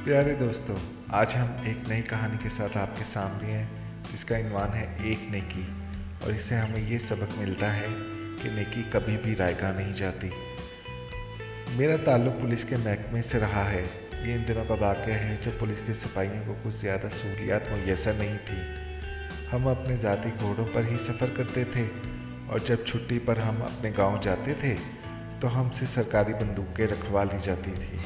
प्यारे दोस्तों, आज हम एक नई कहानी के साथ आपके सामने हैं जिसका इन्वान है एक नेकी। और इससे हमें ये सबक मिलता है कि नेकी कभी भी रायगा नहीं जाती। मेरा ताल्लुक पुलिस के महकमे से रहा है। ये इन दिनों का वाक़या है जब पुलिस के सिपाहियों को कुछ ज़्यादा सहूलियात मुयसर नहीं थी। हम अपने ज़ाती घोड़ों पर ही सफ़र करते थे और जब छुट्टी पर हम अपने गांव जाते थे तो हमसे सरकारी बंदूकें रखवा ली जाती थी।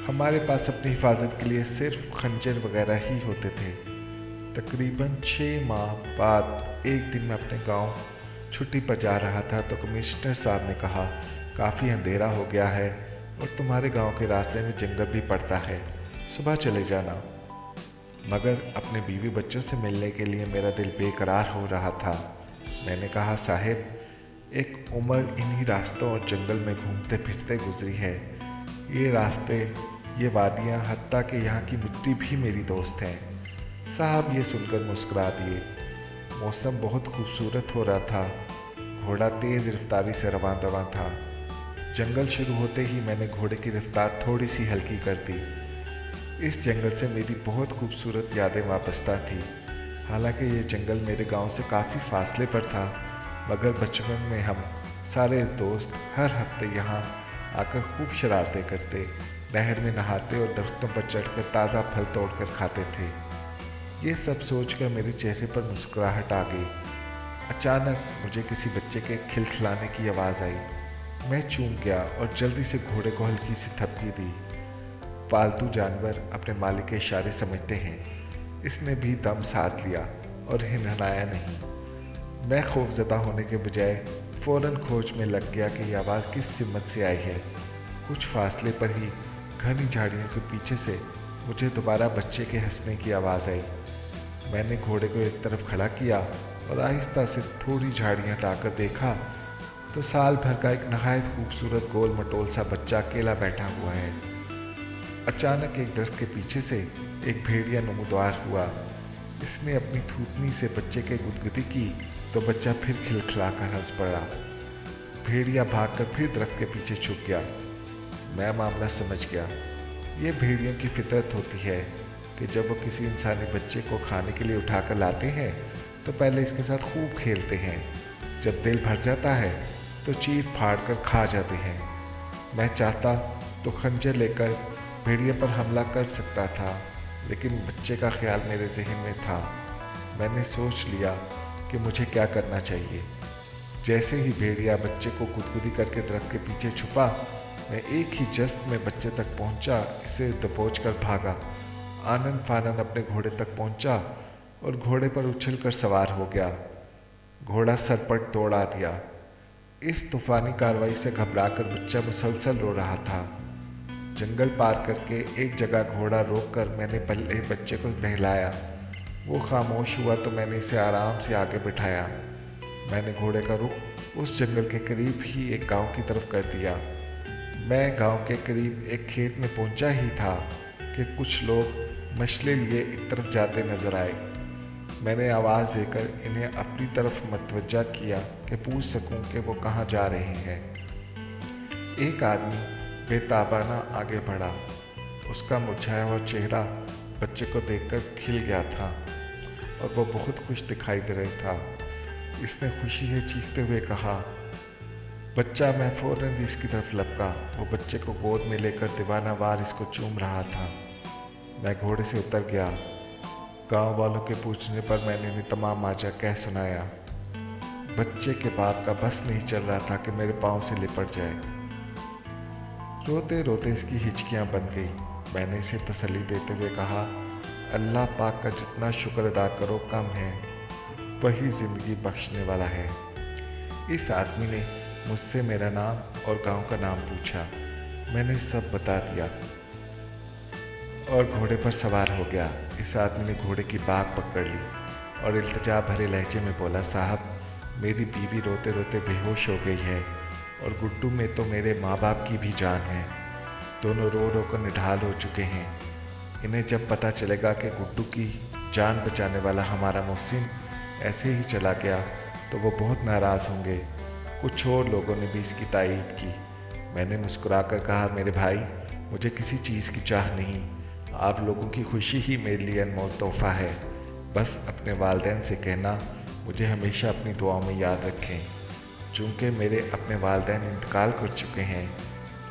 हमारे पास अपनी हिफाजत के लिए सिर्फ खंजर वगैरह ही होते थे। तकरीबन 6 माह बाद एक दिन मैं अपने गांव छुट्टी पर जा रहा था तो कमिश्नर साहब ने कहा, काफ़ी अंधेरा हो गया है और तुम्हारे गांव के रास्ते में जंगल भी पड़ता है, सुबह चले जाना। मगर अपने बीवी बच्चों से मिलने के लिए मेरा दिल बेकरार हो रहा था। मैंने कहा, साहिब, एक उम्र इन्हीं रास्तों और जंगल में घूमते फिरते गुजरी है। ये रास्ते, ये वादियाँ, हत्ता कि यहाँ की मिट्टी भी मेरी दोस्त है। साहब ये सुनकर मुस्कुरा दिए। मौसम बहुत खूबसूरत हो रहा था। घोड़ा तेज़ रफ्तारी से रवां दवां था। जंगल शुरू होते ही मैंने घोड़े की रफ्तार थोड़ी सी हल्की कर दी। इस जंगल से मेरी बहुत खूबसूरत यादें वाबस्ता थी। हालांकि ये जंगल मेरे गांव से काफ़ी फासले पर था, मगर बचपन में हम सारे दोस्त हर हफ्ते यहाँ आकर खूब शरारतें करते, नहर में नहाते और दरख्तों पर चढ़कर ताज़ा फल तोड़कर खाते थे। ये सब सोचकर मेरे चेहरे पर मुस्कुराहट आ गई। अचानक मुझे किसी बच्चे के खिलखिलाने की आवाज़ आई। मैं चूम गया और जल्दी से घोड़े को हल्की सी थपकी दी। पालतू जानवर अपने मालिक के इशारे समझते हैं। इसने भी दम साध लिया और हिनहिनाया नहीं। मैं खौफजदा होने के बजाय फौरन खोज में लग गया कि यह आवाज़ किस सिमत से आई है। कुछ फासले पर ही घनी झाड़ियों के पीछे से मुझे दोबारा बच्चे के हंसने की आवाज़ आई। मैंने घोड़े को एक तरफ खड़ा किया और आहिस्ता से थोड़ी झाड़ियाँ हटाकर देखा तो साल भर का एक नहायत खूबसूरत गोल मटोल सा बच्चा अकेला बैठा हुआ है। अचानक एक दरख्त के पीछे से एक भेड़िया नमूदार हुआ। इसने अपनी थूथनी से बच्चे के गुदगुदी की तो बच्चा फिर खिलखिलाकर हंस पड़ा। भेड़िया भागकर फिर दरख्त के पीछे छुप गया। मैं मामला समझ गया। ये भेड़ियों की फितरत होती है कि जब वो किसी इंसानी बच्चे को खाने के लिए उठाकर लाते हैं तो पहले इसके साथ खूब खेलते हैं। जब दिल भर जाता है तो चीर फाड़ कर खा जाते हैं। मैं चाहता तो खंजर लेकर भेड़िए पर हमला कर सकता था, लेकिन बच्चे का ख्याल मेरे जहन में था। मैंने सोच लिया कि मुझे क्या करना चाहिए। जैसे ही भेड़िया बच्चे को गुदगुदी करके दरख्त के पीछे छुपा, मैं एक ही जस्त में बच्चे तक पहुंचा, इसे दबोच कर भागा। आनन फानन अपने घोड़े तक पहुंचा और घोड़े पर उछलकर सवार हो गया। घोड़ा सर पर दौड़ा दिया। इस तूफानी कार्रवाई से घबराकर बच्चा मुसलसल रो रहा था। जंगल पार करके एक जगह घोड़ा रोककर मैंने पहले बच्चे को बहलाया। वो खामोश हुआ तो मैंने इसे आराम से आगे बिठाया। मैंने घोड़े का रुख उस जंगल के करीब ही एक गांव की तरफ कर दिया। मैं गांव के करीब एक खेत में पहुंचा ही था कि कुछ लोग मछली लिए एक तरफ जाते नजर आए। मैंने आवाज़ देकर इन्हें अपनी तरफ मतवज्जा किया कि पूछ सकूं कि वो कहाँ जा रहे हैं। एक आदमी बेताबाना आगे बढ़ा। उसका मुरझाया हुआ चेहरा बच्चे को देखकर खिल गया था और वो बहुत खुश दिखाई दे रहा था। इसने खुशी से चीखते हुए कहा, बच्चा। मैं फौरन इसकी तरफ लपका। वो बच्चे को गोद में लेकर दीवाना वार इसको चूम रहा था। मैं घोड़े से उतर गया। गांव वालों के पूछने पर मैंने इन्हें तमाम माजा कह सुनाया। बच्चे के बाप का बस नहीं चल रहा था कि मेरे पाँव से लिपट जाए। रोते रोते इसकी हिचकियाँ बन गई। मैंने इसे तसल्ली देते हुए कहा, अल्लाह पाक का जितना शुक्र अदा करो कम है, वही ज़िंदगी बख्शने वाला है। इस आदमी ने मुझसे मेरा नाम और गांव का नाम पूछा। मैंने सब बता दिया और घोड़े पर सवार हो गया। इस आदमी ने घोड़े की बाग पकड़ ली और इल्तिजा भरे लहजे में बोला, साहब, मेरी बीवी रोते रोते बेहोश हो गई है और गुड्डू में तो मेरे माँ बाप की भी जान है। दोनों रो रो कर निढाल हो चुके हैं। इन्हें जब पता चलेगा कि गुड्डू की जान बचाने वाला हमारा मोहसिन ऐसे ही चला गया तो वो बहुत नाराज़ होंगे। कुछ और लोगों ने भी इसकी तायीद की। میں نے مسکرا کر کہا، میرے بھائی، مجھے کسی چیز کی چاہ نہیں، آپ لوگوں کی خوشی ہی میرے لیے انمول تحفہ ہے۔ بس اپنے والدین سے کہنا مجھے ہمیشہ اپنی دعاؤں میں یاد رکھیں۔ چونکہ میرے اپنے والدین انتقال کر چکے ہیں،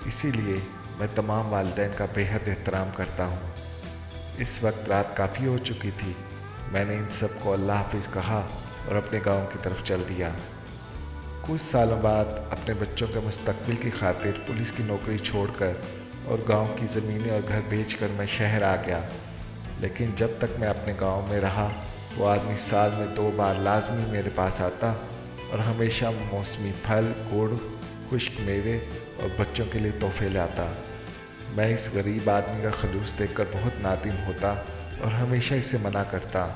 اسی لیے میں تمام والدین کا بے حد احترام کرتا ہوں۔ اس وقت رات کافی ہو چکی تھی۔ میں نے ان سب کو اللہ حافظ کہا اور اپنے گاؤں کی طرف چل دیا۔ کچھ سالوں بعد اپنے بچوں کے مستقبل کی خاطر پولیس کی نوکری چھوڑ کر اور گاؤں کی زمینیں اور گھر بیچ کر میں شہر آ گیا۔ لیکن جب تک میں اپنے گاؤں میں رہا، وہ آدمی سال میں 2 بار لازمی میرے پاس آتا اور ہمیشہ موسمی پھل، گڑ، خشک میوے اور بچوں کے لیے تحفے لاتا۔ میں اس غریب آدمی کا خلوص دیکھ کر بہت نادم ہوتا اور ہمیشہ اسے منع کرتا،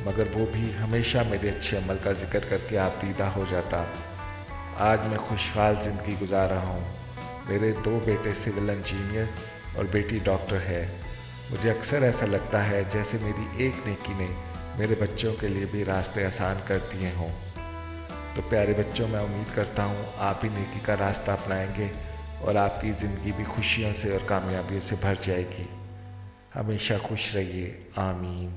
مگر وہ بھی ہمیشہ میرے اچھے عمل کا ذکر کر کے آبدیدہ ہو جاتا۔ آج میں خوشحال زندگی گزار رہا ہوں۔ میرے 2 بیٹے سول انجینئر اور بیٹی ڈاکٹر ہے۔ مجھے اکثر ایسا لگتا ہے جیسے میری ایک نیکی نے میرے بچوں کے لیے بھی راستے آسان کر دیے ہوں۔ تو پیارے بچوں، میں امید کرتا ہوں آپ بھی نیکی کا راستہ اپنائیں گے اور آپ کی زندگی بھی خوشیوں سے اور کامیابیوں سے بھر جائے گی۔ ہمیشہ خوش رہیے، آمین۔